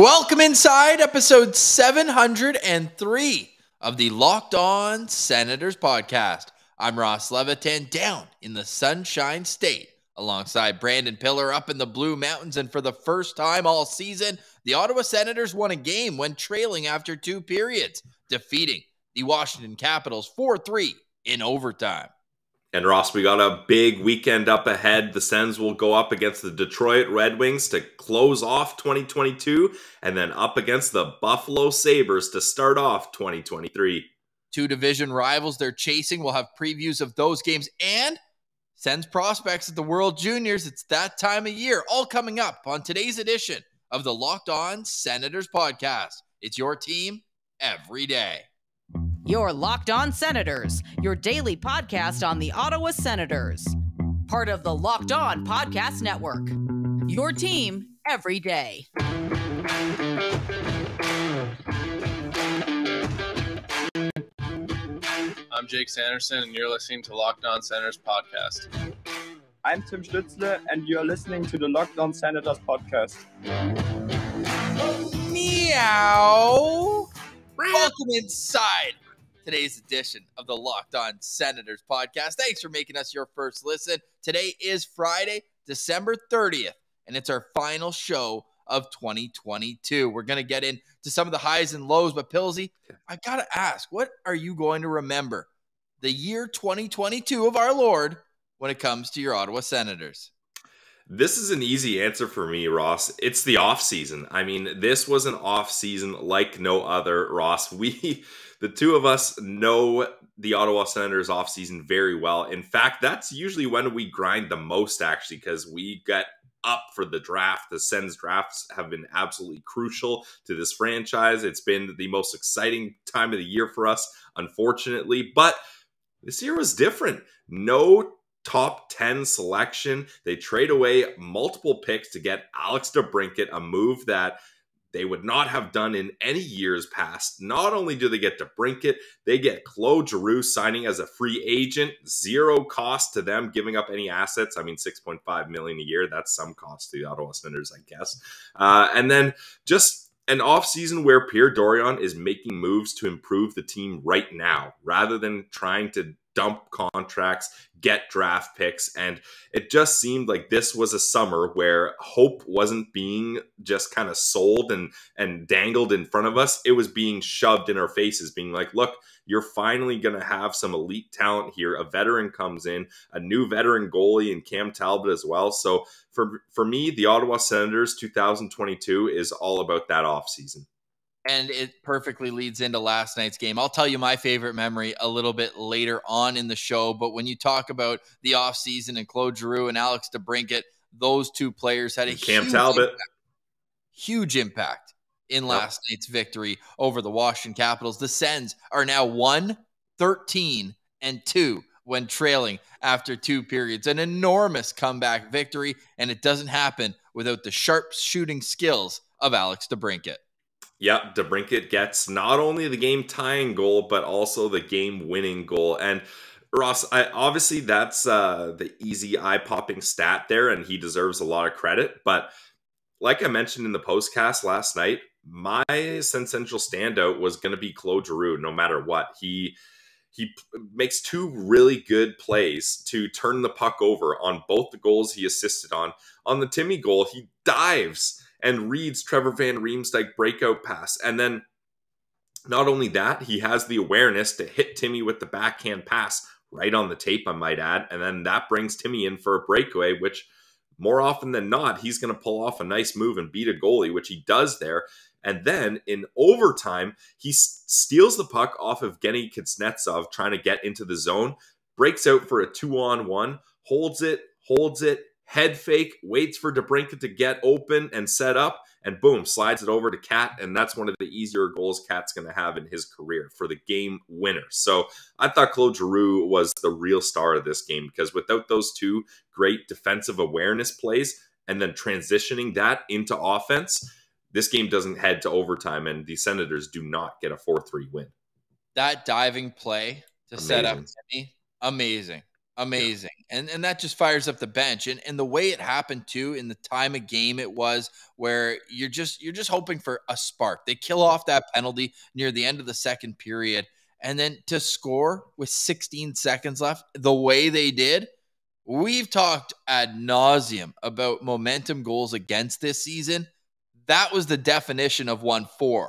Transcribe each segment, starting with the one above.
Welcome inside episode 703 of the Locked On Senators podcast. I'm Ross Levitan down in the Sunshine State alongside Brandon Piller up in the Blue Mountains. And for the first time all season, the Ottawa Senators won a game when trailing after two periods, defeating the Washington Capitals 4-3 in overtime. And Ross, we got a big weekend up ahead. The Sens will go up against the Detroit Red Wings to close off 2022 and then up against the Buffalo Sabres to start off 2023. Two division rivals they're chasing. We'll have previews of those games and Sens Prospects at the World Juniors. It's that time of year. All coming up on today's edition of the Locked On Senators podcast. It's your team every day. You're Locked On Senators, your daily podcast on the Ottawa Senators. Part of the Locked On Podcast Network. Your team every day. I'm Jake Sanderson, and you're listening to Locked On Senators podcast. I'm Tim Stützle, and you're listening to the Locked On Senators podcast. Meow. Welcome inside today's edition of the Locked On Senators podcast. Thanks for making us your first listen. Today is Friday, December 30th, and it's our final show of 2022. We're going to get into some of the highs and lows, but Pillsy, I got to ask, what are you going to remember the year 2022 of our Lord when it comes to your Ottawa Senators? This is an easy answer for me, Ross. It's the off-season. I mean, this was an off-season like no other, Ross. The two of us know the Ottawa Senators off-season very well. In fact, that's usually when we grind the most, actually, because we get up for the draft. The Sens drafts have been absolutely crucial to this franchise. It's been the most exciting time of the year for us, unfortunately. But this year was different. No top 10 selection. They trade away multiple picks to get Alex DeBrincat, a move that they would not have done in any years past. Not only do they get DeBrincat, they get Claude Giroux signing as a free agent, zero cost to them giving up any assets. I mean, $6.5 million a year. That's some cost to the Ottawa Senators, I guess. And then just an offseason where Pierre Dorion is making moves to improve the team right now, rather than trying to dump contracts, get draft picks. And it just seemed like this was a summer where hope wasn't being just kind of sold and dangled in front of us. It was being shoved in our faces, being like, look, you're finally going to have some elite talent here. A veteran comes in, a new veteran goalie in Cam Talbot as well. So for me, the Ottawa Senators 2022 is all about that offseason. And it perfectly leads into last night's game. I'll tell you my favorite memory a little bit later on in the show. But when you talk about the offseason and Claude Giroux and Alex DeBrincat, those two players had a huge impact in last night's victory over the Washington Capitals. The Sens are now 1-13-2 when trailing after two periods. An enormous comeback victory, and it doesn't happen without the sharp shooting skills of Alex DeBrincat. Yep, DeBrincat gets not only the game-tying goal, but also the game-winning goal. And Ross, obviously that's the easy eye-popping stat there, and he deserves a lot of credit. But like I mentioned in the postcast last night, my Sensential standout was going to be Claude Giroux, no matter what. He makes two really good plays to turn the puck over on both the goals he assisted on. On the Timmy goal, he dives and reads Trevor Van Riemsdyk breakout pass. And then not only that, he has the awareness to hit Timmy with the backhand pass right on the tape, I might add. And then that brings Timmy in for a breakaway, which more often than not, he's going to pull off a nice move and beat a goalie, which he does there. And then in overtime, he steals the puck off of Evgeny Kuznetsov trying to get into the zone, breaks out for a 2-on-1, holds it, head fake, waits for DeBrincat to get open and set up, and boom, slides it over to Cat, and that's one of the easier goals Cat's going to have in his career for the game winner. So I thought Claude Giroux was the real star of this game, because without those two great defensive awareness plays and then transitioning that into offense, this game doesn't head to overtime, and the Senators do not get a 4-3 win. That diving play to set up Timmy, amazing. Amazing. And that just fires up the bench. And the way it happened too, in the time of game it was, where you're just hoping for a spark. They kill off that penalty near the end of the second period. And then to score with 16 seconds left, the way they did, we've talked ad nauseum about momentum goals against this season. That was the definition of 1-4.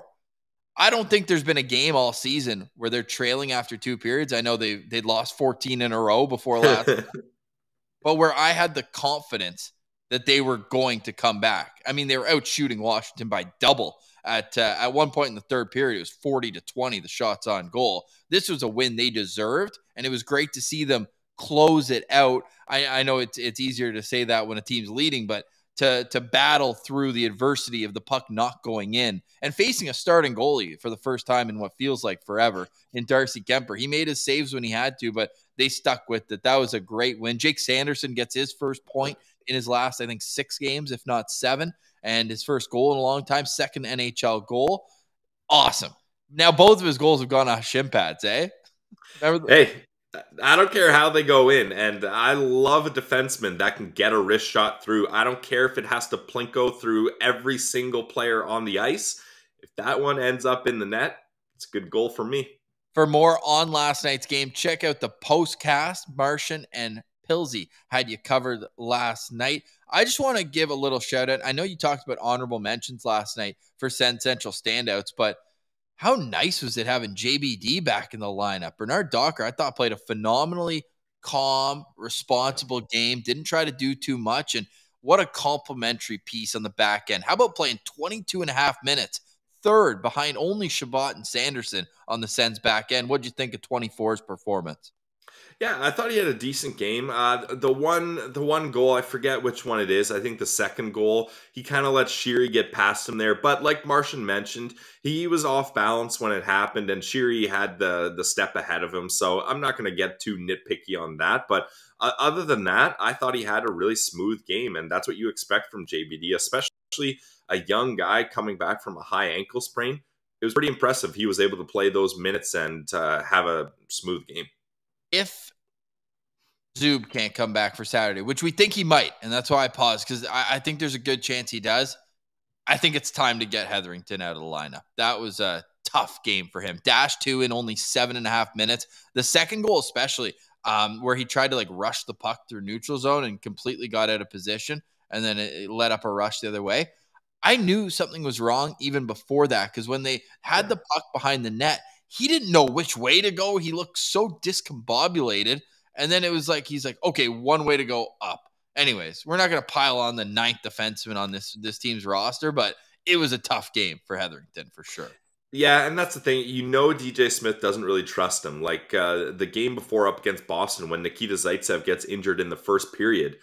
I don't think there's been a game all season where they're trailing after 2 periods. I know they'd lost 14 in a row before last, but where I had the confidence that they were going to come back. I mean, they were out shooting Washington by double at one point in the third period. It was 40-20, the shots on goal. This was a win they deserved, and it was great to see them close it out. I know it's easier to say that when a team's leading, but to battle through the adversity of the puck not going in and facing a starting goalie for the first time in what feels like forever in Darcy Kemper. He made his saves when he had to, but they stuck with it. That was a great win. Jake Sanderson gets his first point in his last, I think, 6 games, if not 7, and his first goal in a long time, second NHL goal. Awesome. Now both of his goals have gone off shin pads, eh? Hey, I don't care how they go in, and I love a defenseman that can get a wrist shot through. I don't care if it has to plinko through every single player on the ice. If that one ends up in the net, it's a good goal for me. For more on last night's game, check out the postcast. Martian and Pilsy had you covered last night. I just want to give a little shout out. I know you talked about honorable mentions last night for Sens Central standouts, but how nice was it having JBD back in the lineup? Bernard Docker, I thought, played a phenomenally calm, responsible game. Didn't try to do too much. And what a complimentary piece on the back end. How about playing 22 and a half minutes, third behind only Shabbat and Sanderson on the Sens back end? What'd you think of 24's performance? Yeah, I thought he had a decent game. The one goal, I forget which one it is. I think the second goal, he kind of let Sheary get past him there. But like Martian mentioned, he was off balance when it happened, and Sheary had the step ahead of him. So I'm not going to get too nitpicky on that. But other than that, I thought he had a really smooth game, and that's what you expect from JBD, especially a young guy coming back from a high ankle sprain. It was pretty impressive. He was able to play those minutes and have a smooth game. If Zub can't come back for Saturday, which we think he might, and that's why I paused, because I think there's a good chance he does. I think it's time to get Hetherington out of the lineup. That was a tough game for him. Dash 2 in only 7.5 minutes. The second goal especially, where he tried to rush the puck through neutral zone and completely got out of position, and then it let up a rush the other way. I knew something was wrong even before that, because when they had the puck behind the net, he didn't know which way to go. He looked so discombobulated. And then it was like, he's like, okay, one way to go up. Anyways, we're not going to pile on the 9th defenseman on this team's roster, but it was a tough game for Hetherington for sure. Yeah, and that's the thing. DJ Smith doesn't really trust him. Like the game before up against Boston, when Nikita Zaitsev gets injured in the first period,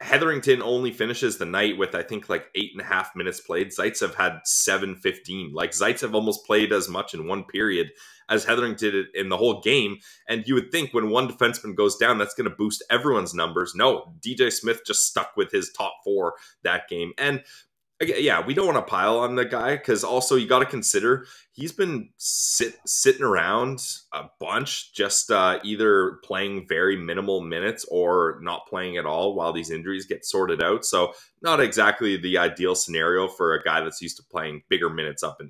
Hetherington only finishes the night with, I think, 8.5 minutes played. Zaitsev had 7:15. Zaitsev almost played as much in one period as Hetherington did in the whole game. And you would think when one defenseman goes down, that's going to boost everyone's numbers. No, DJ Smith just stuck with his top 4 that game. And yeah, we don't want to pile on the guy, because also you got to consider he's been sitting around a bunch, just either playing very minimal minutes or not playing at all while these injuries get sorted out. So not exactly the ideal scenario for a guy that's used to playing bigger minutes down in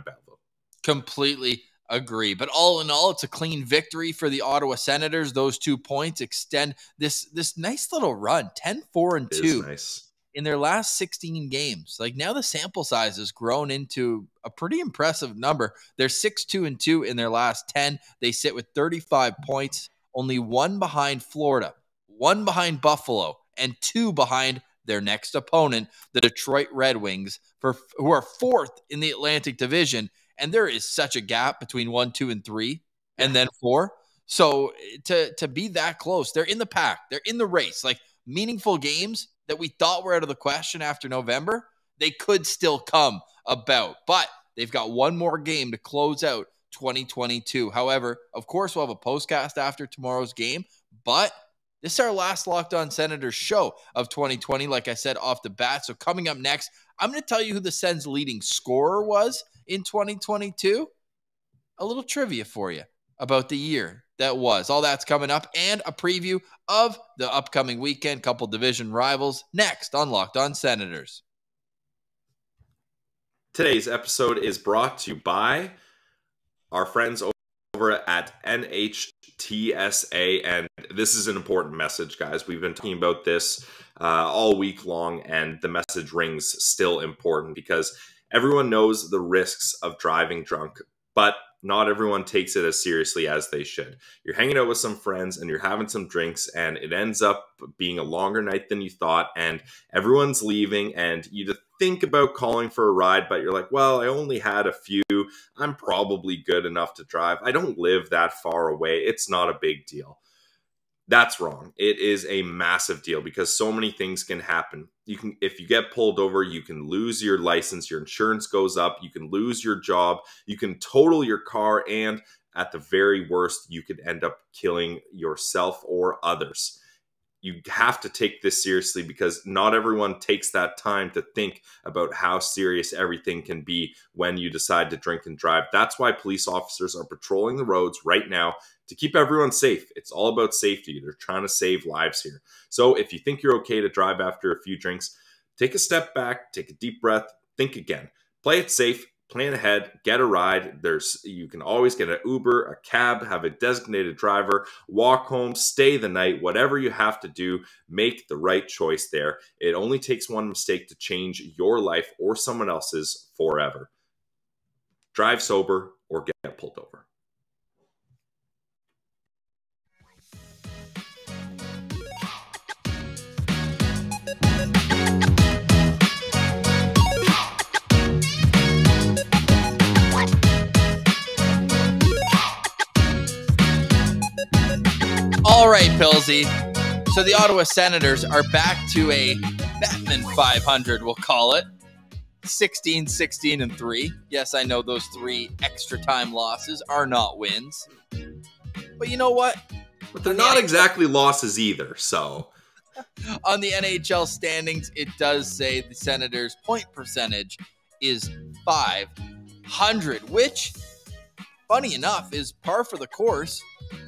Belleville. Completely agree. But all in all, it's a clean victory for the Ottawa Senators. Those 2 points extend this nice little run, 10-4-2. Nice. In their last 16 games. Now the sample size has grown into a pretty impressive number. They're 6-2-2 in their last 10. They sit with 35 points, only 1 behind Florida, 1 behind Buffalo, and 2 behind their next opponent, the Detroit Red Wings, who are 4th in the Atlantic Division. And there is such a gap between 1, 2, and 3, and then 4. So to be that close, they're in the pack. They're in the race. Meaningful games that we thought were out of the question after November, they could still come about. But they've got one more game to close out 2022. However, of course, we'll have a postcast after tomorrow's game. But this is our last Locked On Senators show of 2020, like I said off the bat. So coming up next, I'm going to tell you who the Sens' leading scorer was in 2022. A little trivia for you. about the year that was. All that's coming up, and a preview of the upcoming weekend, couple division rivals, next on Locked On Senators. Today's episode is brought to you by our friends over at NHTSA, and this is an important message, guys. We've been talking about this all week long, and the message rings still important because everyone knows the risks of driving drunk, but not everyone takes it as seriously as they should. You're hanging out with some friends and you're having some drinks, and it ends up being a longer night than you thought, and everyone's leaving, and you just think about calling for a ride, but you're like, well, I only had a few. I'm probably good enough to drive. I don't live that far away. It's not a big deal. That's wrong. It is a massive deal because so many things can happen. If you get pulled over, you can lose your license, your insurance goes up, you can lose your job, you can total your car, and at the very worst, you could end up killing yourself or others. You have to take this seriously because not everyone takes that time to think about how serious everything can be when you decide to drink and drive. That's why police officers are patrolling the roads right now to keep everyone safe. It's all about safety. They're trying to save lives here. So if you think you're okay to drive after a few drinks, take a step back, take a deep breath, think again. Play it safe. Plan ahead, get a ride. You can always get an Uber, a cab, have a designated driver, walk home, stay the night, whatever you have to do, make the right choice there. It only takes one mistake to change your life or someone else's forever. Drive sober or get pulled over. All right, Pilsy. So the Ottawa Senators are back to a Batman 500, we'll call it. 16, 16, and 3. Yes, I know those 3 extra time losses are not wins. But you know what? But they're not exactly losses either, so. On the NHL standings, it does say the Senators' point percentage is .500, which, funny enough, is par for the course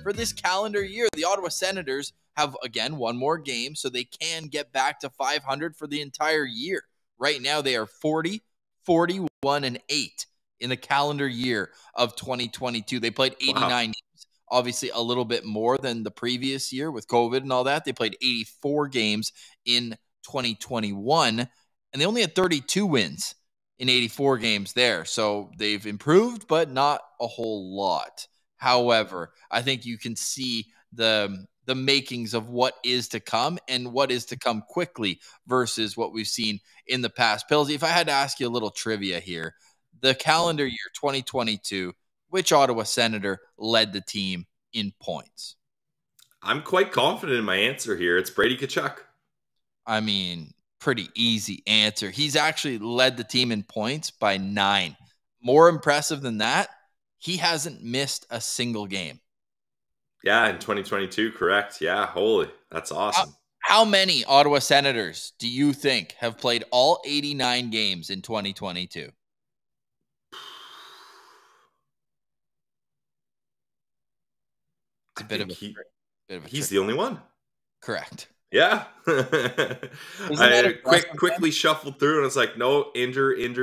for this calendar year. The Ottawa Senators have, again, one more game, so they can get back to .500 for the entire year. Right now, they are 40, 41, and 8 in the calendar year of 2022. They played 89 games, obviously a little bit more than the previous year with COVID and all that. They played 84 games in 2021, and they only had 32 wins in 84 games there. So they've improved, but not a whole lot. However, I think you can see the makings of what is to come and what is to come quickly versus what we've seen in the past. Pilsy, if I had to ask you a little trivia here, the calendar year 2022, which Ottawa Senator led the team in points? I'm quite confident in my answer here. It's Brady Tkachuk. I mean, pretty easy answer. He's actually led the team in points by 9. More impressive than that, he hasn't missed a single game. Yeah, in 2022, correct. Yeah, holy, that's awesome. How many Ottawa Senators do you think have played all 89 games in 2022? It's a bit of a he's the only one. Correct. Yeah. I quickly shuffled through and it's like, no, injury.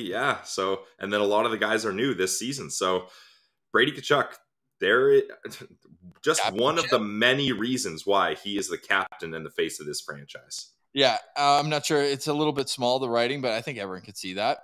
Yeah. So, and then a lot of the guys are new this season. So Brady Tkachuk, one of the many reasons why he is the captain and the face of this franchise. Yeah. I'm not sure. It's a little bit small, the writing, but I think everyone could see that.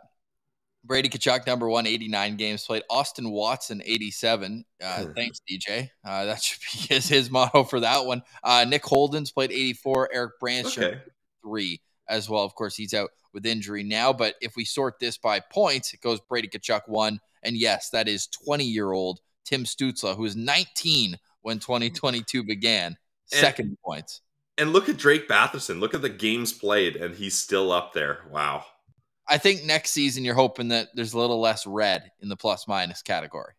Brady Tkachuk, number 1, 89 games played. Austin Watson, 87. Thanks, DJ. That should be his motto for that one. Nick Holden's played 84. Eric Branson, 3 as well. Of course, he's out with injury now. But if we sort this by points, it goes Brady Tkachuk 1. And yes, that is 20-year-old Tim Stützle, who was 19 when 2022 began. Second in points. And look at Drake Batherson. Look at the games played, and he's still up there. Wow. I think next season you're hoping that there's a little less red in the plus-minus category.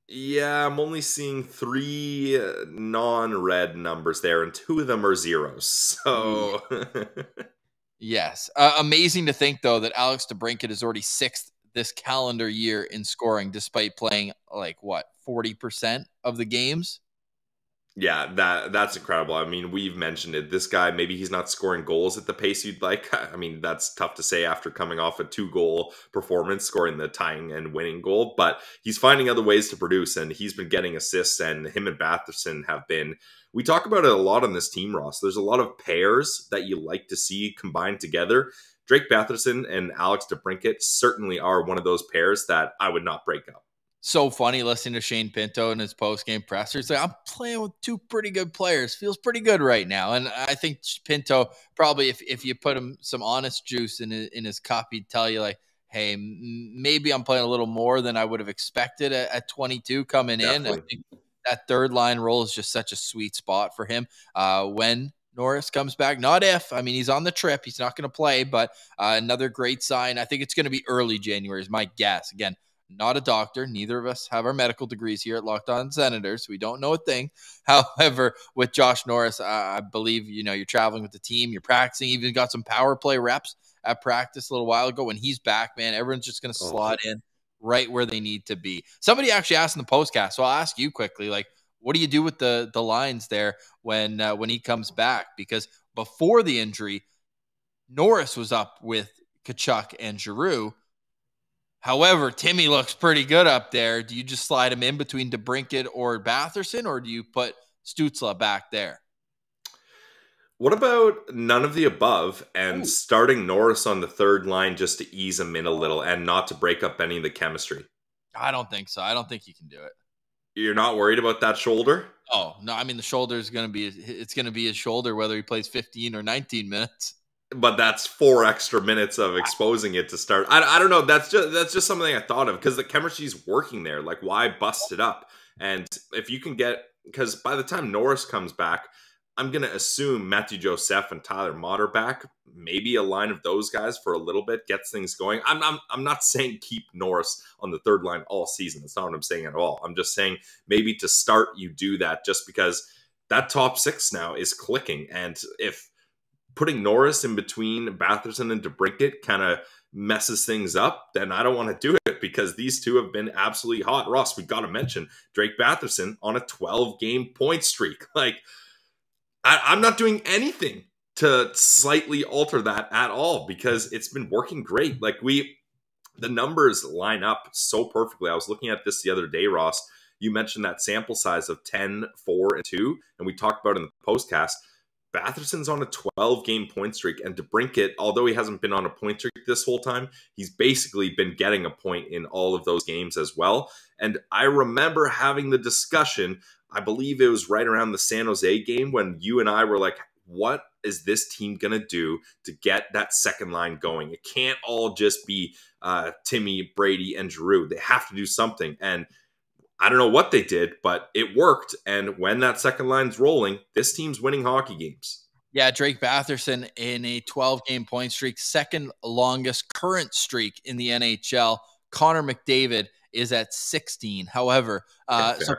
Yeah, I'm only seeing 3 non-red numbers there, and 2 of them are zeros. So, yes. Amazing to think, though, that Alex DeBrincat is already 6th this calendar year in scoring, despite playing 40% of the games. Yeah, that's incredible. I mean, we've mentioned it. This guy, maybe he's not scoring goals at the pace you'd like. I mean, that's tough to say after coming off a 2-goal performance, scoring the tying and winning goal. But he's finding other ways to produce, and he's been getting assists, and him and Batherson have been... We talk about it a lot on this team, Ross. There's a lot of pairs that you like to see combined together. Drake Batherson and Alex DeBrincat certainly are one of those pairs that I would not break up. So funny listening to Shane Pinto in his post-game presser. He's like, I'm playing with 2 pretty good players. Feels pretty good right now. And I think Pinto probably, if you put him some honest juice in his cup, he'd tell you like, hey, maybe I'm playing a little more than I would have expected at 22 coming in. I think that third line role is just such a sweet spot for him. When Norris comes back, not if. I mean, he's on the trip. He's not going to play, but another great sign. I think it's going to be early January is my guess. Again, not a doctor. Neither of us have our medical degrees here at Locked On Senators. We don't know a thing. However, with Josh Norris, I believe, you're traveling with the team, you're practicing, even got some power play reps at practice a little while ago. When he's back, man, everyone's just going to slot in right where they need to be. Somebody actually asked in the postcast, so I'll ask you quickly, what do you do with the lines there when he comes back? Because before the injury, Norris was up with Tkachuk and Giroux. However, Timmy looks pretty good up there. Do you just slide him in between DeBrincat or Batherson, or do you put Stützle back there? What about none of the above and starting Norris on the third line just to ease him in a little and not to break up any of the chemistry? I don't think so. I don't think you can do it. You're not worried about that shoulder? Oh, no. I mean, the shoulder is going to be his shoulder, whether he plays 15 or 19 minutes. But that's 4 extra minutes of exposing it to start. I don't know. That's just something I thought of because the chemistry's working there. Like, why bust it up? And if you can get, because by the time Norris comes back, I'm going to assume Matthew Joseph and Tyler Mott are back. Maybe a line of those guys for a little bit gets things going. I'm not saying keep Norris on the third line all season. That's not what I'm saying at all. I'm just saying maybe to start you do that just because that top 6 now is clicking. And if putting Norris in between Batherson and DeBrincat kind of messes things up, then I don't want to do it because these two have been absolutely hot. Ross, we got to mention Drake Batherson on a 12-game point streak. Like, I'm not doing anything to slightly alter that at all because it's been working great. Like the numbers line up so perfectly. I was looking at this the other day, Ross. You mentioned that sample size of 10, 4, and 2, and we talked about it in the postcast. Batherson's on a 12-game point streak, and DeBrincat, although he hasn't been on a point streak this whole time, he's basically been getting a point in all of those games as well. And I remember having the discussion, I believe it was right around the San Jose game, when you and I were like, what is this team going to do to get that second line going? It can't all just be Timmy, Brady, and Giroux. They have to do something. And I don't know what they did, but it worked. And when that second line's rolling, this team's winning hockey games. Yeah, Drake Batherson in a 12-game point streak, second longest current streak in the NHL. Connor McDavid is at 16. However, so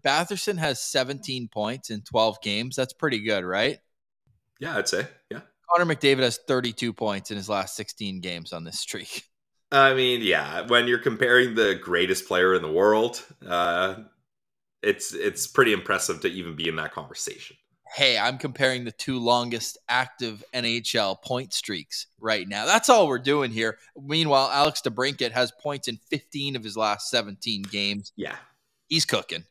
Batherson has 17 points in 12 games. That's pretty good, right? Yeah, I'd say. Yeah. Connor McDavid has 32 points in his last 16 games on this streak. I mean, yeah, when you're comparing the greatest player in the world, it's pretty impressive to even be in that conversation. Hey, I'm comparing the 2 longest active NHL point streaks right now. That's all we're doing here. Meanwhile, Alex DeBrincat has points in 15 of his last 17 games. Yeah. He's cooking.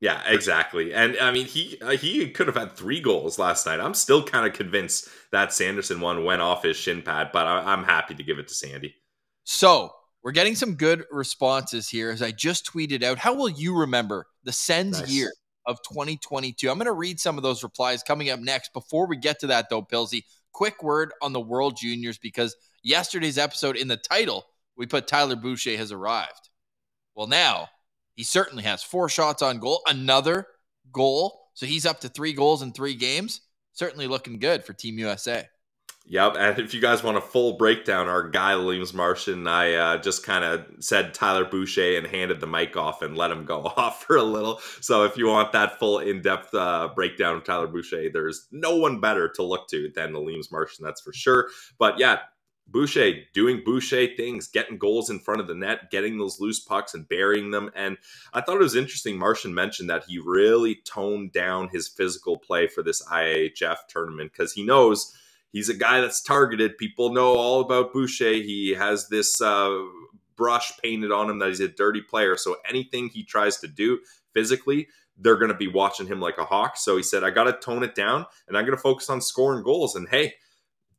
Yeah, exactly. And I mean, he could have had 3 goals last night. I'm still kind of convinced that Sanderson one went off his shin pad, but I'm happy to give it to Sandy. So we're getting some good responses here. As I just tweeted out, how will you remember the Sens year of 2022? I'm going to read some of those replies coming up next. Before we get to that, though, Pilsy, quick word on the World Juniors, because yesterday's episode in the title, we put Tyler Boucher has arrived. Well, now he certainly has 4 shots on goal, another goal. So he's up to 3 goals in 3 games. Certainly looking good for Team USA. Yep, and if you guys want a full breakdown, our guy, Leams Martian, I just kind of said Tyler Boucher and handed the mic off and let him go off for a little. So if you want that full in-depth breakdown of Tyler Boucher, there's no one better to look to than the Leams Martian, that's for sure. But yeah, Boucher doing Boucher things, getting goals in front of the net, getting those loose pucks and burying them. And I thought it was interesting. Martian mentioned that he really toned down his physical play for this IIHF tournament because he knows he's a guy that's targeted. People know all about Boucher. He has this brush painted on him that he's a dirty player. So anything he tries to do physically, they're going to be watching him like a hawk. So he said, I got to tone it down and I'm going to focus on scoring goals. And hey,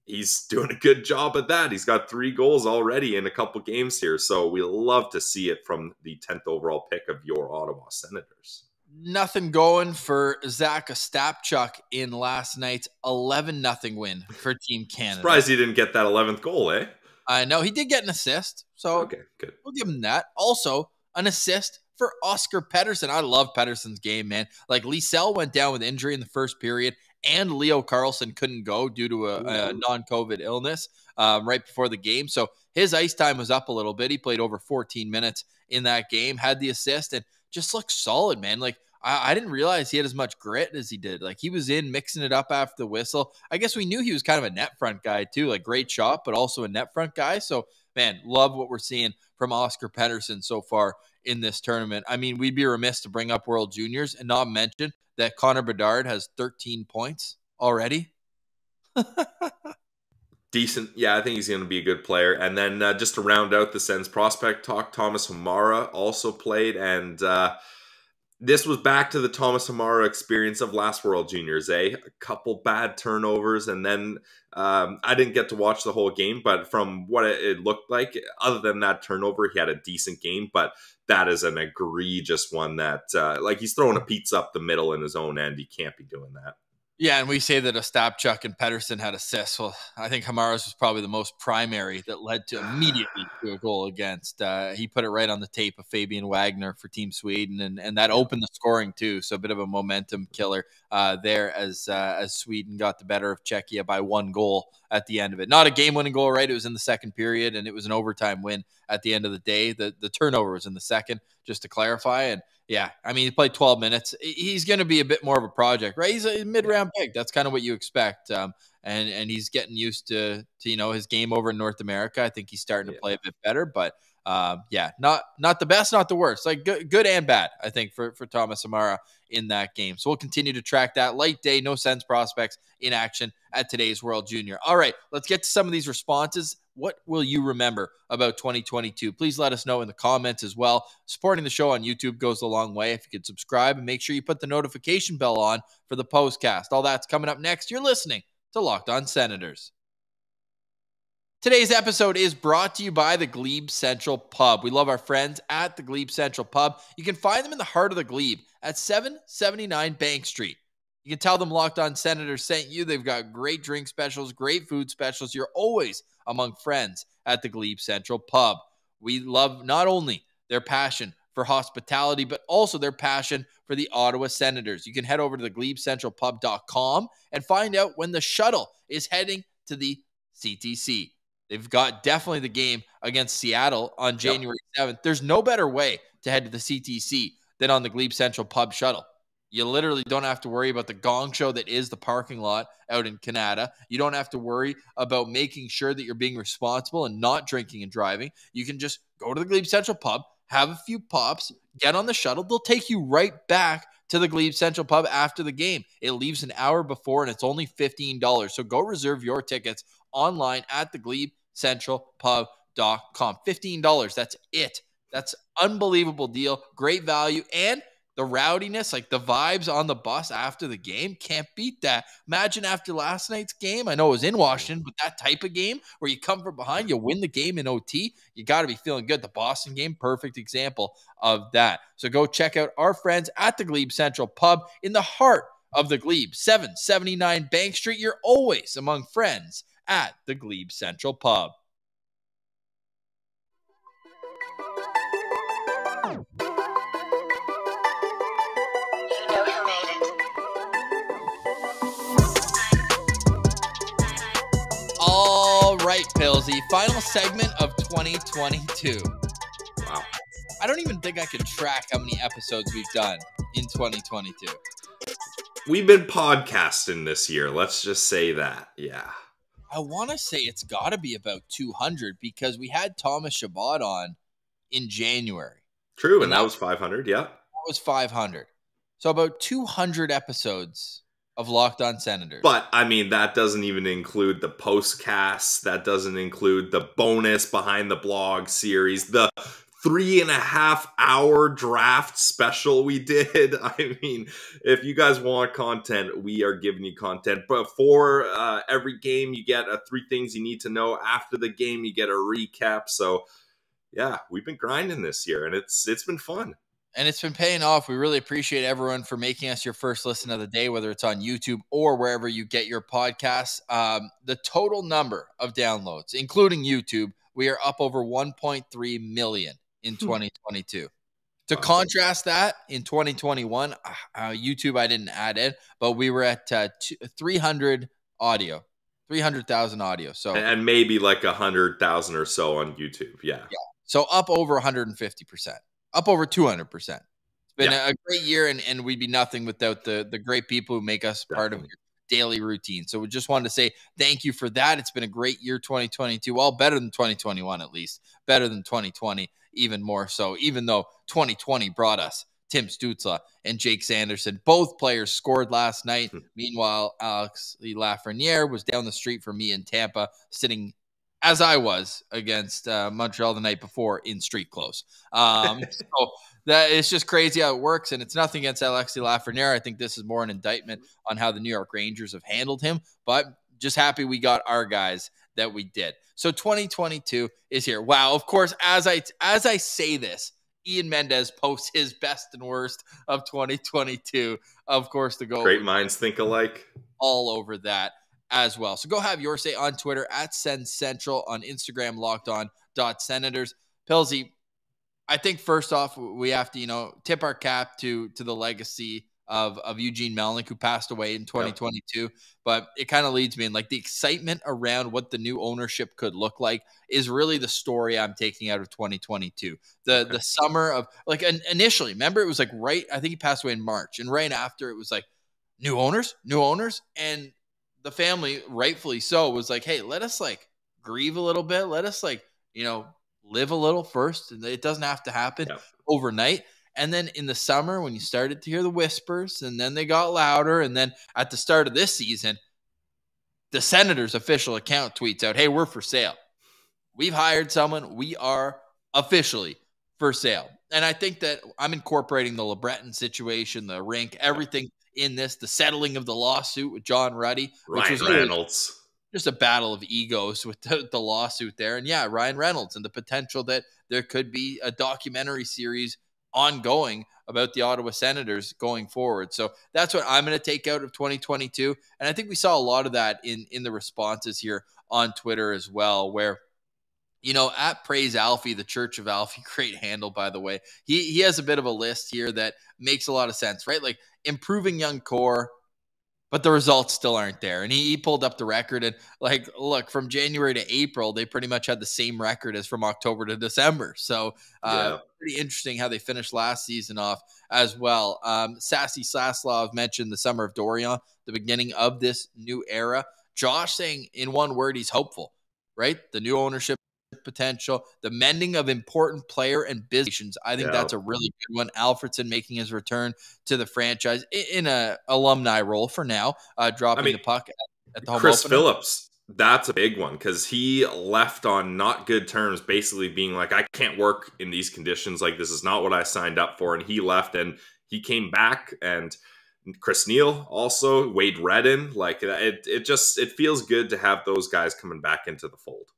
he's doing a good job at that. He's got 3 goals already in a couple games here. So we love to see it from the 10th overall pick of your Ottawa Senators. Nothing going for Zach Ostapchuk in last night's 11-0 win for Team Canada. Surprised he didn't get that 11th goal, eh? I know he did get an assist. So okay, good. We'll give him that. Also, an assist for Oskar Pettersson. I love Pettersson's game, man. Like, Liesel went down with injury in the first period, and Leo Carlsson couldn't go due to a non-COVID illness right before the game. So his ice time was up a little bit. He played over 14 minutes in that game, had the assist, and just looked solid, man. Like, I didn't realize he had as much grit as he did. Like, he was in mixing it up after the whistle. I guess we knew he was kind of a net front guy too, like great shot, but also a net front guy. So, man, love what we're seeing from Oskar Pettersson so far in this tournament. I mean, we'd be remiss to bring up World Juniors and not mention that Connor Bedard has 13 points already. Decent. Yeah, I think he's going to be a good player. And then just to round out the Sens prospect talk, Thomas Hamara also played. And this was back to the Thomas Hamara experience of last World Juniors, eh? A couple bad turnovers. And then I didn't get to watch the whole game, but from what it looked like, other than that turnover, he had a decent game. But that is an egregious one that, like, he's throwing a pizza up the middle in his own end. He can't be doing that. Yeah, and we say that Ostapchuk and Pettersson had assists. Well, I think Hamara's was probably the most primary that led to immediately to a goal against. He put it right on the tape of Fabian Wagner for Team Sweden, and that opened the scoring too. So a bit of a momentum killer there as Sweden got the better of Czechia by 1 goal at the end of it. Not a game-winning goal, right? It was in the second period, and it was an overtime win at the end of the day. The turnover was in the second, just to clarify. And yeah, I mean, he played 12 minutes. He's going to be a bit more of a project, right? He's a mid-round pick. That's kind of what you expect. And he's getting used to his game over in North America. I think he's starting to play a bit better, but yeah, not the best, not the worst. Like good and bad, I think, for Thomas Hamara in that game. So we'll continue to track that. Light day, no Sens prospects in action at today's World Junior. All right, let's get to some of these responses. What will you remember about 2022? Please let us know in the comments as well. Supporting the show on YouTube goes a long way. If you could subscribe and make sure you put the notification bell on for the postcast. All that's coming up next. You're listening to Locked On Senators. Today's episode is brought to you by the Glebe Central Pub. We love our friends at the Glebe Central Pub. You can find them in the heart of the Glebe at 779 Bank Street. You can tell them Locked On Senators sent you. They've got great drink specials, great food specials. You're always among friends at the Glebe Central Pub. We love not only their passion for hospitality, but also their passion for the Ottawa Senators. You can head over to theglebecentralpub.com and find out when the shuttle is heading to the CTC. They've got definitely the game against Seattle on January 7th. There's no better way to head to the CTC than on the Glebe Central Pub shuttle. You literally don't have to worry about the gong show that is the parking lot out in Canada. You don't have to worry about making sure that you're being responsible and not drinking and driving. You can just go to the Glebe Central Pub, have a few pops, get on the shuttle. They'll take you right back to the Glebe Central Pub after the game. It leaves an hour before, and it's only $15. So go reserve your tickets online at theglebecentralpub.com. $15. That's it. That's unbelievable deal. Great value. And the rowdiness, like the vibes on the bus after the game, can't beat that. Imagine after last night's game. I know it was in Washington, but that type of game where you come from behind, you win the game in OT, you got to be feeling good. The Boston game, perfect example of that. So go check out our friends at the Glebe Central Pub in the heart of the Glebe, 779 Bank Street. You're always among friends at the Glebe Central Pub. All right, Pillsy, final segment of 2022. Wow. I don't even think I could track how many episodes we've done in 2022. We've been podcasting this year. Let's just say that. Yeah. I want to say it's got to be about 200 because we had Thomas Chabot on in January. True, and that was 500, yeah. That was 500. So about 200 episodes of Locked On Senators. But, I mean, that doesn't even include the postcasts. That doesn't include the bonus behind the blog series, the 3.5-hour draft special we did. I mean, if you guys want content, we are giving you content. But for every game, you get 3 things you need to know. After the game, you get a recap. So, yeah, we've been grinding this year, and it's been fun. And it's been paying off. We really appreciate everyone for making us your first listen of the day, whether it's on YouTube or wherever you get your podcasts. The total number of downloads, including YouTube, we are up over 1.3 million in 2022. To contrast that, in 2021, YouTube I didn't add in, but we were at 300,000 audio. So and maybe like 100,000 or so on YouTube. Yeah. So up over 150%. Up over 200%. It's been a great year, and we'd be nothing without the great people who make us part of your daily routine. So we just wanted to say thank you for that. It's been a great year, 2022. Well, better than 2021 at least. Better than 2020, even more so. Even though 2020 brought us Tim Stützle and Jake Sanderson. Both players scored last night. Meanwhile, Alex Lafreniere was down the street from me in Tampa, sitting as I was against Montreal the night before in street clothes. So that it's just crazy how it works, and it's nothing against Alexis Lafreniere. I think this is more an indictment on how the New York Rangers have handled him, but just happy we got our guys that we did. So 2022 is here. Wow, of course, as I say this, Ian Mendez posts his best and worst of 2022. Of course, to go great minds think alike. All over that as well. So go have your say on Twitter at Sens Central, on Instagram, lockedon.senators. Pilsy, I think first off, we have to, tip our cap to the legacy of Eugene Melnyk, who passed away in 2022. Yep. But it kind of leads me in, like, the excitement around what the new ownership could look like is really the story I'm taking out of 2022. The summer of, like, initially, remember, it was like I think he passed away in March, and right after it was like new owners, and the family, rightfully so, was like, hey, let us like grieve a little bit. Let us like, live a little first. And it doesn't have to happen overnight. And then in the summer, when you started to hear the whispers, and then they got louder. And then at the start of this season, the Senators official account tweets out, hey, we're for sale. We've hired someone. We are officially for sale. And I think that I'm incorporating the LeBreton situation, the rink, everything in this, the settling of the lawsuit with John Ruddy, which was Reynolds. Just a battle of egos with the lawsuit there. And yeah, Ryan Reynolds, and the potential that there could be a documentary series ongoing about the Ottawa Senators going forward. So that's what I'm going to take out of 2022. And I think we saw a lot of that in the responses here on Twitter as well, where at Praise Alfie, the Church of Alfie, great handle, by the way. He has a bit of a list here that makes a lot of sense, right? Like improving young core, but the results still aren't there. And he pulled up the record, and like, look, from January to April, they pretty much had the same record as from October to December. So pretty interesting how they finished last season off as well. Sassy Saslov mentioned the summer of Dorion, the beginning of this new era. Josh saying in one word, he's hopeful, right? The new ownership potential, the mending of important player and business. I think that's a really good one. Alfredson making his return to the franchise in a alumni role for now, dropping the puck at the home Chris opener. Phillips, that's a big one, because he left on not good terms, basically being like, I can't work in these conditions. Like, this is not what I signed up for. And he left, and he came back. And Chris Neal also, Wade Redden, like it feels good to have those guys coming back into the fold.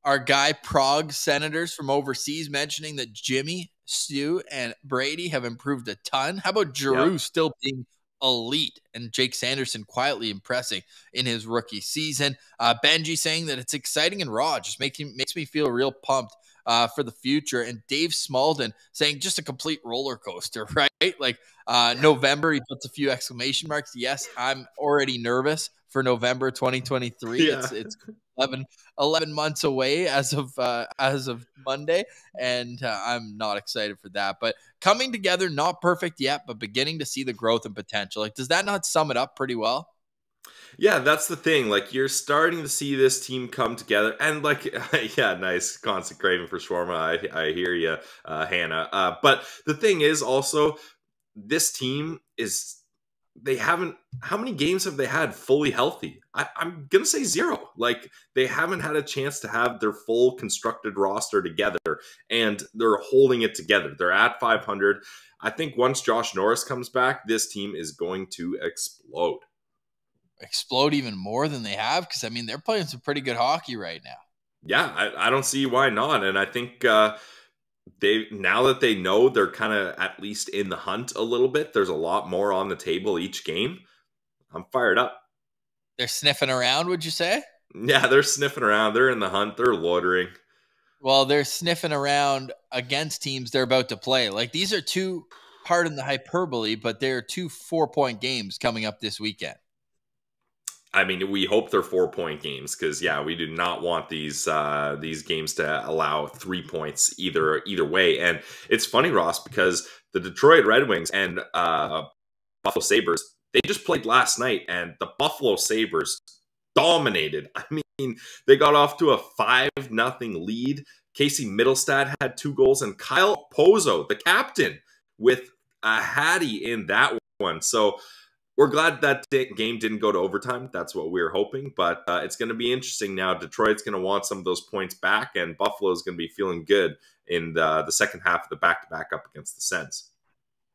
Our guy Prague Senators from overseas mentioning that Jimmy, Stu, and Brady have improved a ton. How about Giroux still being elite, and Jake Sanderson quietly impressing in his rookie season? Benji saying that it's exciting and raw, just makes me feel real pumped for the future. And Dave Smalden saying just a complete roller coaster, right? Like November, he puts a few exclamation marks. Yes, I'm already nervous for November 2023. Yeah. It's 11 months away as of Monday, and I'm not excited for that. But coming together, not perfect yet, but beginning to see the growth and potential. Like, does that not sum it up pretty well? Yeah, that's the thing. Like, you're starting to see this team come together, and like, yeah, nice constant craving for shawarma. I hear you, Hannah. But the thing is also, this team is they haven't. How many games have they had fully healthy? I'm gonna say zero. Like, they haven't had a chance to have their full constructed roster together, and they're holding it together. They're at 500. I think once Josh Norris comes back, this team is going to explode. Explode even more than they have, because I mean they're playing some pretty good hockey right now. Yeah, I don't see why not. And I think they now that they know they're kind of at least in the hunt a little bit, there's a lot more on the table each game. I'm fired up. They're sniffing around, would you say? Yeah, they're sniffing around. They're in the hunt. They're loitering. Well, they're sniffing around against teams they're about to play. Like, these are two, pardon the hyperbole, but they're 2 4-point games coming up this weekend. I mean, we hope they're 4-point games because, yeah, we do not want these games to allow 3 points either way. And it's funny, Ross, because the Detroit Red Wings and Buffalo Sabres, they just played last night, and the Buffalo Sabres dominated. I mean, they got off to a 5-0 lead. Casey Middlestad had 2 goals, and Kyle Pozo, the captain, with a hattie in that one. So we're glad that game didn't go to overtime. That's what we were hoping. But it's going to be interesting now. Detroit's going to want some of those points back, and Buffalo's going to be feeling good in the second half of the back-to-back up against the Sens.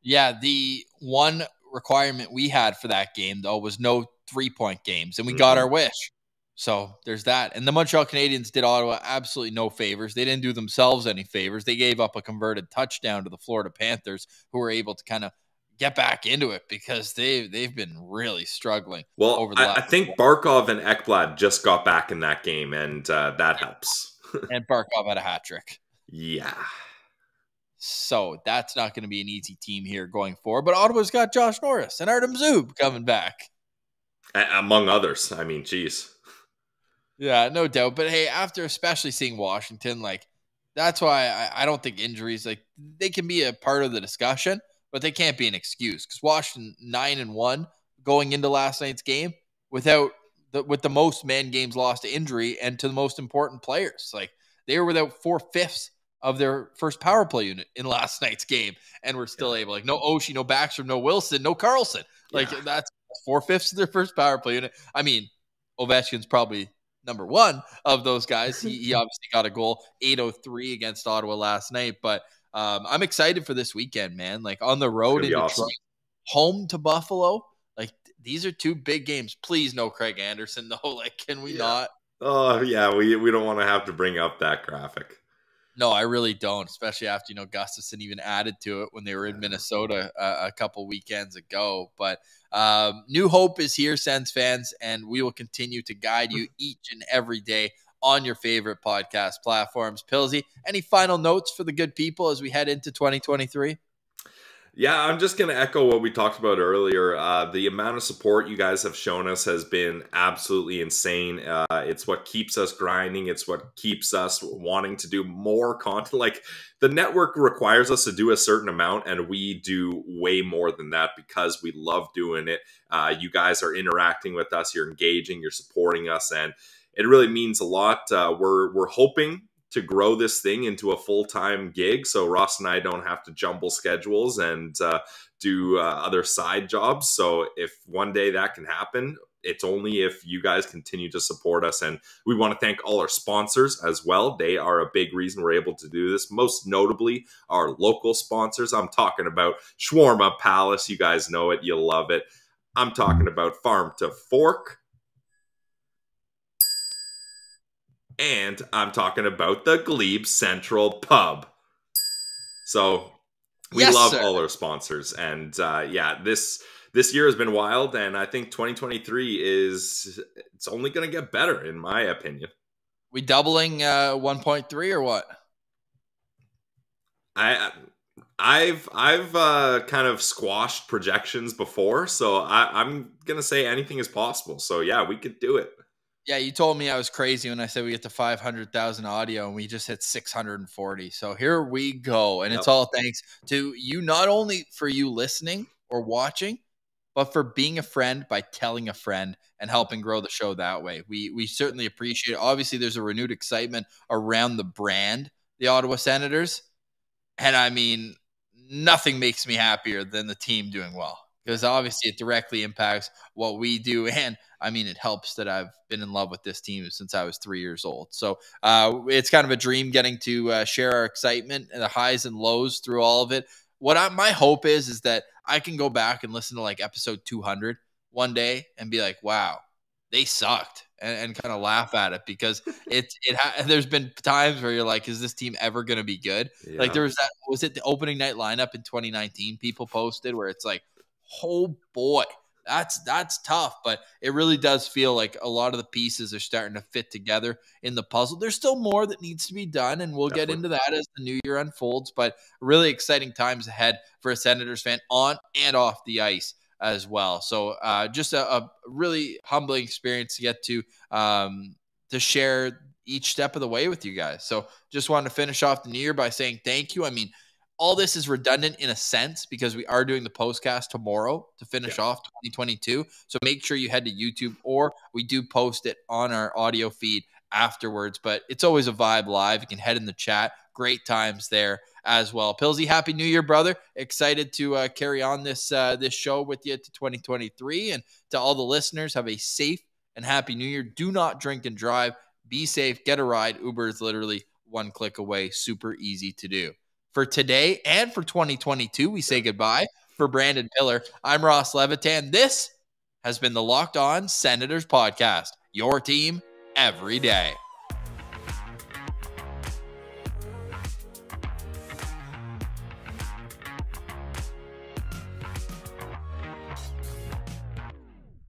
Yeah, the one requirement we had for that game, though, was no 3-point games, and we got our wish. So there's that. And the Montreal Canadiens did Ottawa absolutely no favors. They didn't do themselves any favors. They gave up a converted touchdown to the Florida Panthers, who were able to kind of get back into it because they've been really struggling. Well, over the last I think Barkov and Ekblad just got back in that game, and that helps. And Barkov had a hat trick. Yeah. So that's not going to be an easy team here going forward. But Ottawa's got Josh Norris and Artem Zub coming back. Among others. I mean, geez. Yeah, no doubt. But hey, after especially seeing Washington, like, that's why I don't think injuries, like, they can be a part of the discussion, but they can't be an excuse. Because Washington 9-1 going into last night's game with the most man games lost to injury and to the most important players. Like, they were without 4/5 of their first power play unit in last night's game, and we're still able, like, no Oshie, no Backstrom, no Wilson, no Carlson. Like, that's 4/5 of their first power play unit. I mean, Ovechkin's probably number one of those guys. He obviously got a goal, 8:03 against Ottawa last night. But I'm excited for this weekend, man. Like, on the road in Detroit, awesome. Home to Buffalo. Like, these are 2 big games. Please, no Craig Anderson, though. Like, can we not? Oh, yeah, we don't want to have to bring up that graphic. No, I really don't, especially after, Gustafsson even added to it when they were in Minnesota a couple weekends ago. But new hope is here, Sens fans, and we will continue to guide you each and every day on your favorite podcast platforms. Pilsy, any final notes for the good people as we head into 2023? Yeah, I'm just going to echo what we talked about earlier. The amount of support you guys have shown us has been absolutely insane. It's what keeps us grinding. It's what keeps us wanting to do more content. Like, the network requires us to do a certain amount, and we do way more than that because we love doing it. You guys are interacting with us. You're engaging. You're supporting us, and it really means a lot. We're hoping to grow this thing into a full-time gig, so Ross and I don't have to jumble schedules and do other side jobs. So if one day that can happen, it's only if you guys continue to support us. And we want to thank all our sponsors as well. They are a big reason we're able to do this, most notably our local sponsors. I'm talking about Shawarma Palace. You guys know it. You'll love it. I'm talking about Farm to Fork. And I'm talking about the Glebe Central Pub. So we love all our sponsors. And yeah, this year has been wild. And I think 2023 it's only going to get better, in my opinion. We doubling 1.3 or what? I've kind of squashed projections before. So I'm going to say anything is possible. So yeah, we could do it. Yeah, you told me I was crazy when I said we get to 500,000 audio, and we just hit 640. So here we go. And It's all thanks to you, not only for you listening or watching, but for being a friend by telling a friend and helping grow the show that way. We certainly appreciate it. Obviously, there's a renewed excitement around the brand, the Ottawa Senators. And I mean, nothing makes me happier than the team doing well, because obviously it directly impacts what we do. And I mean, it helps that I've been in love with this team since I was 3 years old. So it's kind of a dream getting to share our excitement and the highs and lows through all of it. My hope is that I can go back and listen to like episode 200 one day and be like, wow, they sucked, and kind of laugh at it, because there's been times where you're like, is this team ever going to be good? Yeah. Like there was it the opening night lineup in 2019 people posted where it's like, oh boy, that's tough. But it really does feel like a lot of the pieces are starting to fit together in the puzzle. There's still more that needs to be done, and we'll get into that as the new year unfolds, but really exciting times ahead for a Senators fan on and off the ice as well. So just a really humbling experience to get to share each step of the way with you guys. So just wanted to finish off the new year by saying thank you. I mean, all this is redundant in a sense because we are doing the postcast tomorrow to finish off 2022. So make sure you head to YouTube, or we do post it on our audio feed afterwards. But it's always a vibe live. You can head in the chat. Great times there as well. Pillsy, happy new year, brother. Excited to carry on this show with you to 2023. And to all the listeners, have a safe and happy new year. Do not drink and drive. Be safe. Get a ride. Uber is literally one click away. Super easy to do. For today and for 2022, we say goodbye. For Brandon Piller, I'm Ross Levitan. This has been the Locked On Senators podcast, your team every day.